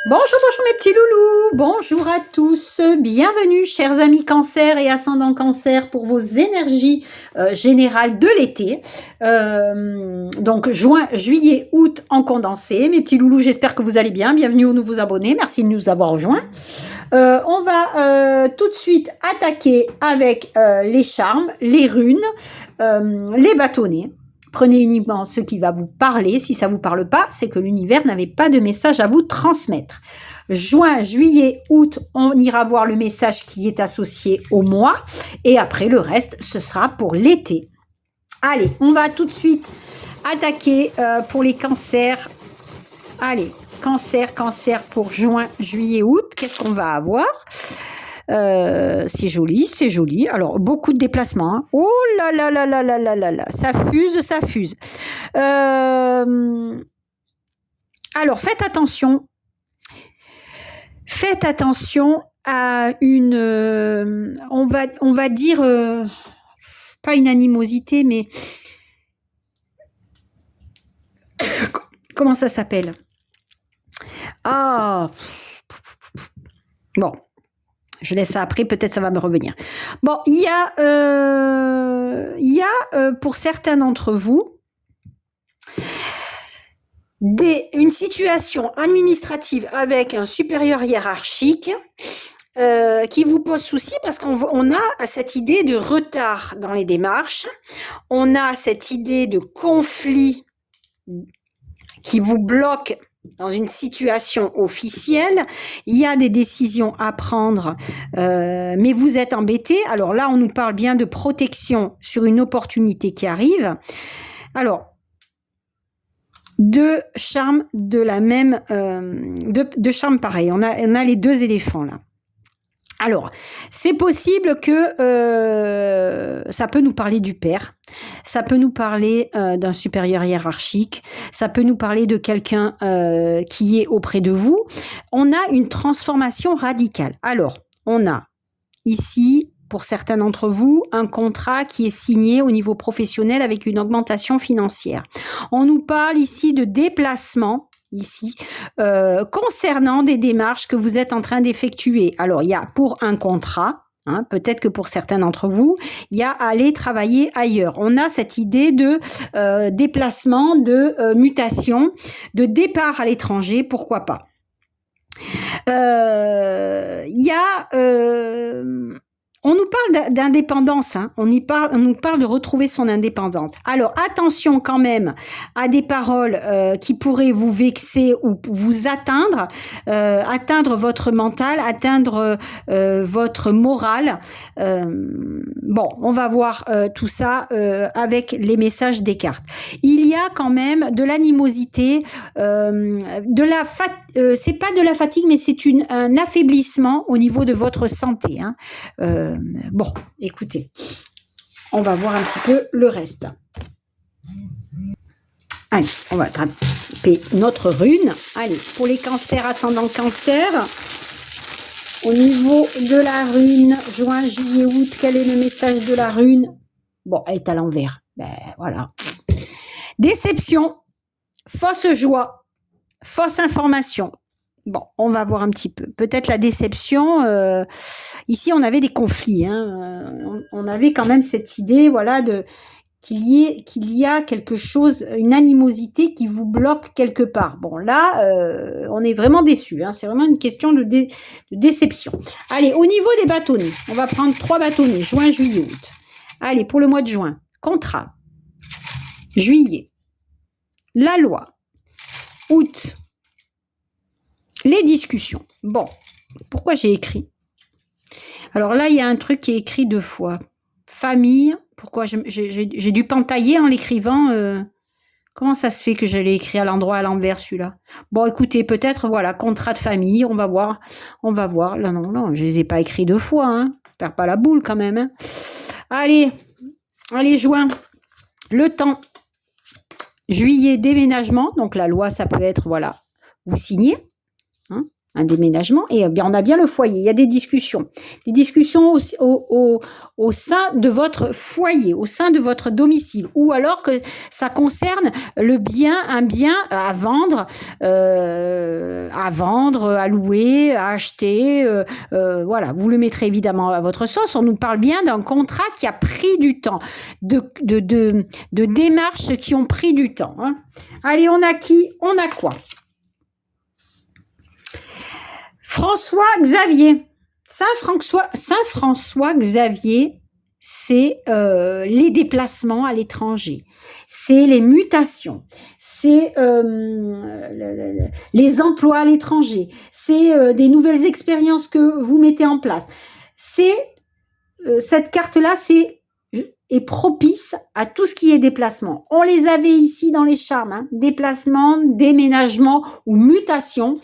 Bonjour mes petits loulous, bonjour à tous, bienvenue chers amis cancer et ascendant cancer pour vos énergies générales de l'été. Donc juin, juillet, août en condensé. Mes petits loulous, j'espère que vous allez bien, bienvenue aux nouveaux abonnés, merci de nous avoir rejoints. On va tout de suite attaquer avec les charmes, les runes, les bâtonnets. Prenez uniquement ce qui va vous parler. Si ça ne vous parle pas, c'est que l'univers n'avait pas de message à vous transmettre. Juin, juillet, août, on ira voir le message qui est associé au mois. Et après, le reste, ce sera pour l'été. Allez, on va tout de suite attaquer pour les cancers. Allez, cancer pour juin, juillet, août. Qu'est-ce qu'on va avoir ? C'est joli, c'est joli. Alors, beaucoup de déplacements. Hein. Oh là là là là là là là là. Ça fuse, ça fuse. Alors, faites attention. Faites attention à une... on va dire... pas une animosité, mais... Comment ça s'appelle ? Ah... Bon... Je laisse ça après, peut-être ça va me revenir. Bon, il y a pour certains d'entre vous une situation administrative avec un supérieur hiérarchique qui vous pose souci parce qu'on a cette idée de retard dans les démarches, on a cette idée de conflit qui vous bloque dans une situation officielle, il y a des décisions à prendre, mais vous êtes embêté. Alors là, on nous parle bien de protection sur une opportunité qui arrive. Alors, deux charmes de la même, deux charmes pareils. On a les deux éléphants là. Alors, c'est possible que ça peut nous parler du père, ça peut nous parler d'un supérieur hiérarchique, ça peut nous parler de quelqu'un qui est auprès de vous. On a une transformation radicale. Alors, on a ici, pour certains d'entre vous, un contrat qui est signé au niveau professionnel avec une augmentation financière. On nous parle ici de déplacement, ici, concernant des démarches que vous êtes en train d'effectuer. Alors, il y a pour un contrat, hein, peut-être que pour certains d'entre vous, il y a aller travailler ailleurs. On a cette idée de déplacement, de mutation, de départ à l'étranger, pourquoi pas. Il y a... on nous parle d'indépendance, hein. On nous parle de retrouver son indépendance. Alors attention quand même à des paroles qui pourraient vous vexer ou vous atteindre, atteindre votre mental, atteindre votre morale. Bon, on va voir tout ça avec les messages des cartes. Il y a quand même de l'animosité, c'est pas de la fatigue, mais c'est un affaiblissement au niveau de votre santé. Hein. Bon, écoutez, on va voir un petit peu le reste. Allez, on va taper notre rune. Allez, pour les cancers, ascendant cancer, au niveau de la rune, juin, juillet, août, quel est le message de la rune ? Bon, elle est à l'envers. Ben voilà. Déception, fausse joie, fausse information. Bon, on va voir un petit peu. Peut-être la déception. Ici, on avait des conflits. Hein, on avait quand même cette idée, voilà, qu'il y a quelque chose, une animosité qui vous bloque quelque part. Bon, là, on est vraiment déçus. Hein, c'est vraiment une question de déception. Allez, au niveau des bâtonnets, on va prendre 3 bâtonnets, juin, juillet, août. Allez, pour le mois de juin, contrat. Juillet, la loi. Août, les discussions. Bon, pourquoi j'ai écrit ? Alors là, il y a un truc qui est écrit 2 fois. Famille, pourquoi j'ai dû pentailler en l'écrivant. Comment ça se fait que je l'ai écrit à l'endroit à l'envers celui-là ? Bon, écoutez, peut-être, voilà, contrat de famille, on va voir. Là, non, je les ai pas écrits 2 fois. Hein. Perds pas la boule quand même. Hein. Allez, juin, le temps. Juillet, déménagement. Donc la loi, ça peut être, voilà, vous signez. Hein, un déménagement, et bien on a bien le foyer, il y a des discussions au sein de votre foyer, au sein de votre domicile, ou alors que ça concerne un bien à vendre, à à vendre, à louer, à acheter. Voilà, vous le mettrez évidemment à votre sauce. On nous parle bien d'un contrat qui a pris du temps, de démarches qui ont pris du temps. Hein. Allez, on a qui? On a quoi? François Xavier. Saint-François Xavier, c'est les déplacements à l'étranger, c'est les mutations, c'est les emplois à l'étranger, c'est des nouvelles expériences que vous mettez en place. C'est cette carte-là, est propice à tout ce qui est déplacement. On les avait ici dans les charmes, hein, déplacement, déménagement ou mutation.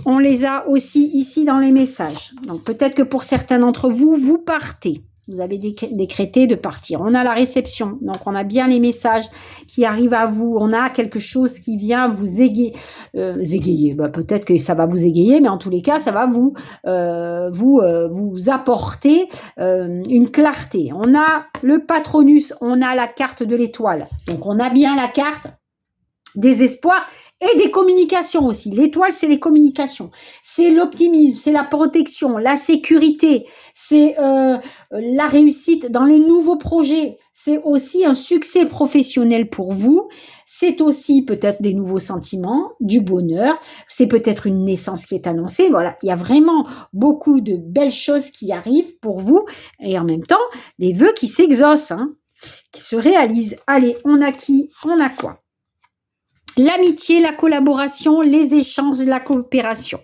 On les a aussi ici dans les messages. Donc peut-être que pour certains d'entre vous, vous partez. Vous avez décrété de partir. On a la réception. Donc on a bien les messages qui arrivent à vous. On a quelque chose qui vient vous égayer. Peut-être que ça va vous égayer, mais en tous les cas, ça va vous apporter une clarté. On a le patronus. On a la carte de l'étoile. Donc on a bien la carte des espoirs et des communications aussi. L'étoile, c'est les communications. C'est l'optimisme, c'est la protection, la sécurité, c'est la réussite dans les nouveaux projets. C'est aussi un succès professionnel pour vous. C'est aussi peut-être des nouveaux sentiments, du bonheur. C'est peut-être une naissance qui est annoncée. Voilà, il y a vraiment beaucoup de belles choses qui arrivent pour vous. Et en même temps, les vœux qui s'exaucent, hein, qui se réalisent. Allez, on a qui? On a quoi? L'amitié, la collaboration, les échanges, la coopération.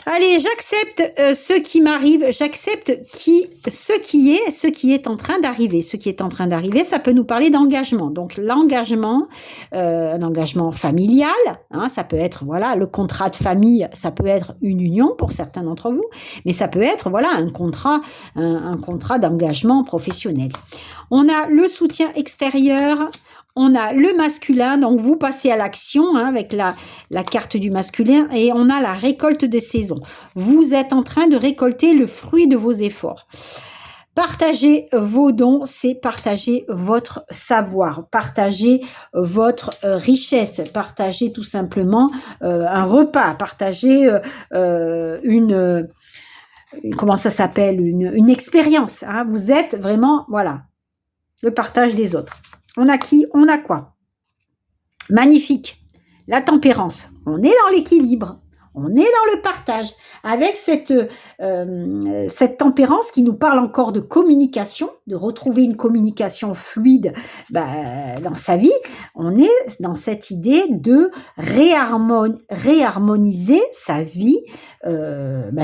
Allez, j'accepte ce qui m'arrive, j'accepte ce qui est en train d'arriver. Ce qui est en train d'arriver, ça peut nous parler d'engagement. Donc l'engagement, un engagement familial, hein, ça peut être voilà le contrat de famille, ça peut être une union pour certains d'entre vous, mais ça peut être voilà un contrat d'engagement professionnel. On a le soutien extérieur. On a le masculin, donc vous passez à l'action hein, avec la carte du masculin et on a la récolte des saisons. Vous êtes en train de récolter le fruit de vos efforts. Partager vos dons, c'est partager votre savoir, partager votre richesse, partager tout simplement un repas, partager comment ça s'appelle, une expérience. Hein. Vous êtes vraiment, voilà, le partage des autres. On a qui? On a quoi? Magnifique. La tempérance. On est dans l'équilibre. On est dans le partage. Avec cette tempérance qui nous parle encore de communication, de retrouver une communication fluide dans sa vie, on est dans cette idée de réharmoniser sa vie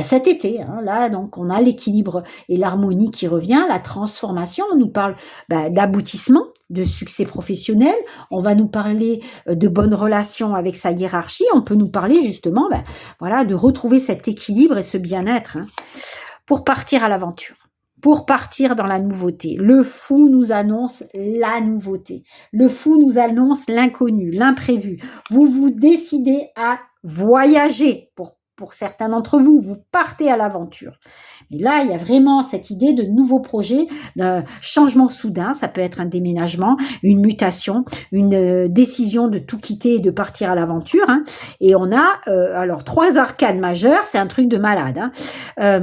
cet été. Hein. Là, donc, on a l'équilibre et l'harmonie qui revient, la transformation. On nous parle d'aboutissement, de succès professionnel. On va nous parler de bonnes relations avec sa hiérarchie. On peut nous parler justement voilà, de retrouver cet équilibre et ce bien-être hein, pour partir à l'aventure, pour partir dans la nouveauté. Le fou nous annonce la nouveauté. Le fou nous annonce l'inconnu, l'imprévu. Vous vous décidez à voyager pour certains d'entre vous, vous partez à l'aventure. Et là, il y a vraiment cette idée de nouveaux projets, d'un changement soudain. Ça peut être un déménagement, une mutation, une décision de tout quitter et de partir à l'aventure. Hein. Et on a, alors, 3 arcanes majeures, c'est un truc de malade. Hein.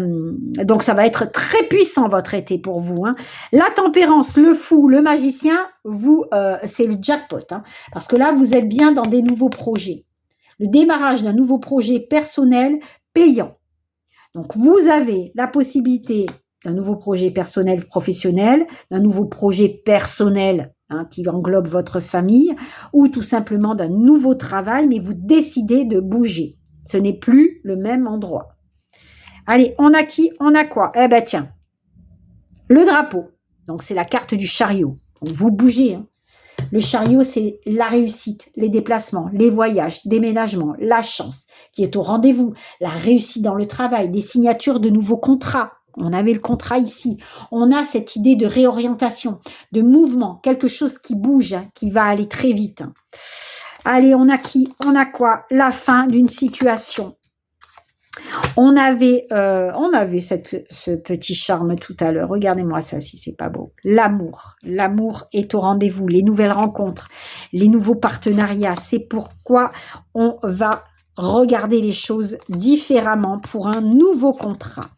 Donc, ça va être très puissant, votre été, pour vous. Hein. La tempérance, le fou, le magicien, vous, c'est le jackpot. Hein. Parce que là, vous êtes bien dans des nouveaux projets. Le démarrage d'un nouveau projet personnel payant. Donc, vous avez la possibilité d'un nouveau projet personnel professionnel, d'un nouveau projet personnel hein, qui englobe votre famille, ou tout simplement d'un nouveau travail, mais vous décidez de bouger. Ce n'est plus le même endroit. Allez, on a qui? On a quoi? Eh ben tiens, le drapeau. Donc, c'est la carte du chariot. Donc, vous bougez, hein. Le chariot, c'est la réussite, les déplacements, les voyages, déménagements, la chance qui est au rendez-vous, la réussite dans le travail, des signatures de nouveaux contrats. On avait le contrat ici. On a cette idée de réorientation, de mouvement, quelque chose qui bouge, hein, qui va aller très vite. Allez, on a qui? On a quoi? La fin d'une situation. On avait ce petit charme tout à l'heure. Regardez-moi ça, si c'est pas beau. L'amour. L'amour est au rendez-vous. Les nouvelles rencontres, les nouveaux partenariats. C'est pourquoi on va regarder les choses différemment pour un nouveau contrat.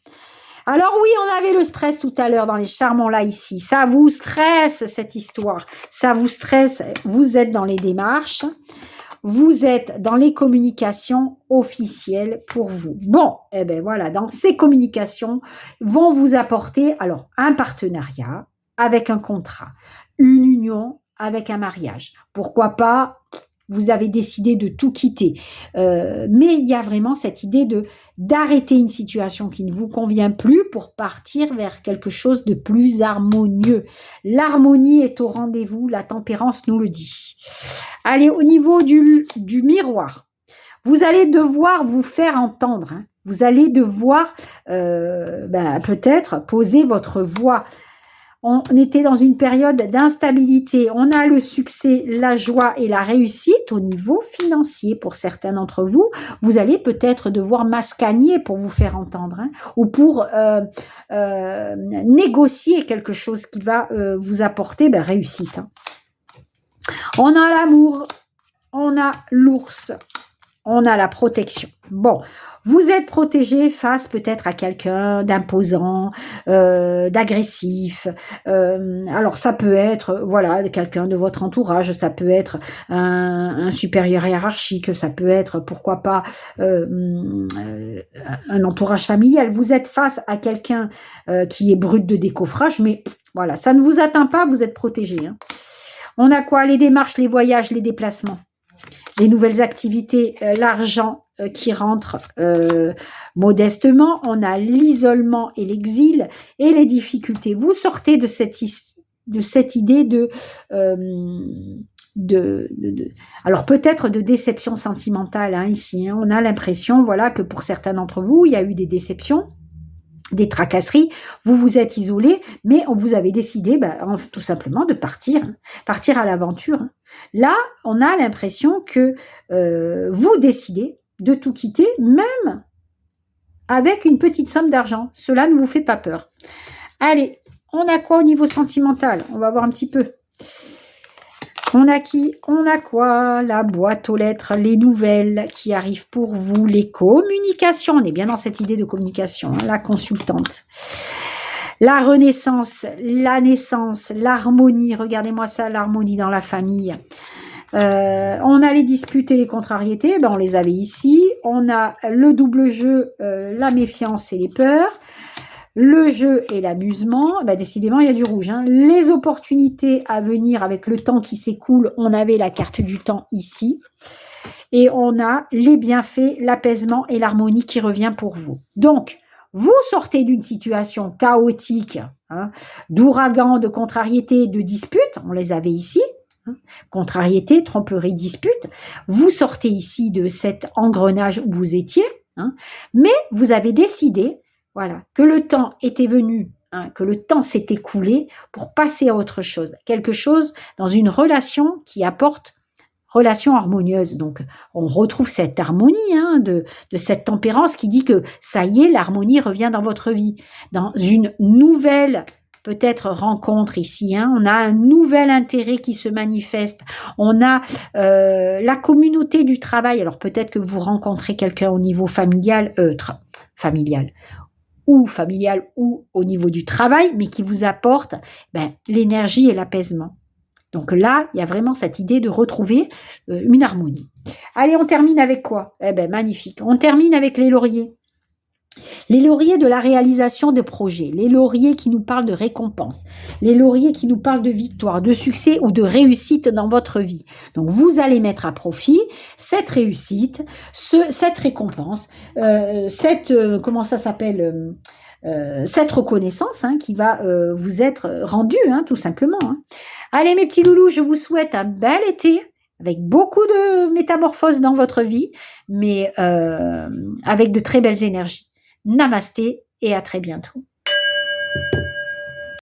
Alors oui, on avait le stress tout à l'heure dans les charmants là ici. Ça vous stresse cette histoire. Ça vous stresse. Vous êtes dans les démarches. Vous êtes dans les communications officielles pour vous. Bon, eh ben voilà, dans ces communications vont vous apporter alors un partenariat avec un contrat, une union avec un mariage. Pourquoi pas? Vous avez décidé de tout quitter. Mais il y a vraiment cette idée d'arrêter une situation qui ne vous convient plus pour partir vers quelque chose de plus harmonieux. L'harmonie est au rendez-vous, la tempérance nous le dit. Allez, au niveau du miroir, vous allez devoir vous faire entendre. Hein. Vous allez devoir peut-être poser votre voix. On était dans une période d'instabilité. On a le succès, la joie et la réussite au niveau financier. Pour certains d'entre vous, vous allez peut-être devoir mascagner pour vous faire entendre hein, ou pour négocier quelque chose qui va vous apporter réussite. Hein. On a l'amour, on a l'ours, on a la protection. Bon, vous êtes protégé face peut-être à quelqu'un d'imposant, d'agressif. Alors ça peut être voilà quelqu'un de votre entourage, ça peut être un supérieur hiérarchique, ça peut être pourquoi pas un entourage familial. Vous êtes face à quelqu'un qui est brut de décoffrage, mais voilà, ça ne vous atteint pas, vous êtes protégé. Hein. On a quoi? Les démarches, les voyages, les déplacements, les nouvelles activités, l'argent qui rentre modestement. On a l'isolement et l'exil et les difficultés. Vous sortez de cette idée alors peut-être de déception sentimentale hein, ici. Hein. On a l'impression voilà, que pour certains d'entre vous, il y a eu des déceptions, des tracasseries, vous vous êtes isolé, mais vous avez décidé tout simplement de partir à l'aventure. Là, on a l'impression que vous décidez de tout quitter, même avec une petite somme d'argent. Cela ne vous fait pas peur. Allez, on a quoi au niveau sentimental? On va voir un petit peu. On a qui? On a quoi? La boîte aux lettres, les nouvelles qui arrivent pour vous, les communications. On est bien dans cette idée de communication, hein, la consultante. La renaissance, la naissance, l'harmonie. Regardez-moi ça, l'harmonie dans la famille. On a les disputes et les contrariétés, on les avait ici. On a le double jeu, la méfiance et les peurs. Le jeu et l'amusement, décidément, il y a du rouge. Hein. Les opportunités à venir avec le temps qui s'écoule, on avait la carte du temps ici. Et on a les bienfaits, l'apaisement et l'harmonie qui revient pour vous. Donc, vous sortez d'une situation chaotique, hein, d'ouragan, de contrariété, de dispute, on les avait ici. Hein, contrariété, tromperie, dispute. Vous sortez ici de cet engrenage où vous étiez, hein, mais vous avez décidé voilà, que le temps était venu, hein, que le temps s'est écoulé pour passer à autre chose. Quelque chose dans une relation qui apporte relation harmonieuse. Donc, on retrouve cette harmonie hein, de cette tempérance qui dit que ça y est, l'harmonie revient dans votre vie. Dans une nouvelle peut-être rencontre ici, hein, on a un nouvel intérêt qui se manifeste, on a la communauté du travail, alors peut-être que vous rencontrez quelqu'un au niveau familial ou au niveau du travail, mais qui vous apporte l'énergie et l'apaisement. Donc là, il y a vraiment cette idée de retrouver une harmonie. Allez, on termine avec quoi? Magnifique. On termine avec les lauriers. Les lauriers de la réalisation de projets, les lauriers qui nous parlent de récompense, les lauriers qui nous parlent de victoire, de succès ou de réussite dans votre vie. Donc, vous allez mettre à profit cette réussite, cette récompense, cette reconnaissance hein, qui va vous être rendue, hein, tout simplement. Hein. Allez, mes petits loulous, je vous souhaite un bel été avec beaucoup de métamorphoses dans votre vie, mais avec de très belles énergies. Namasté et à très bientôt.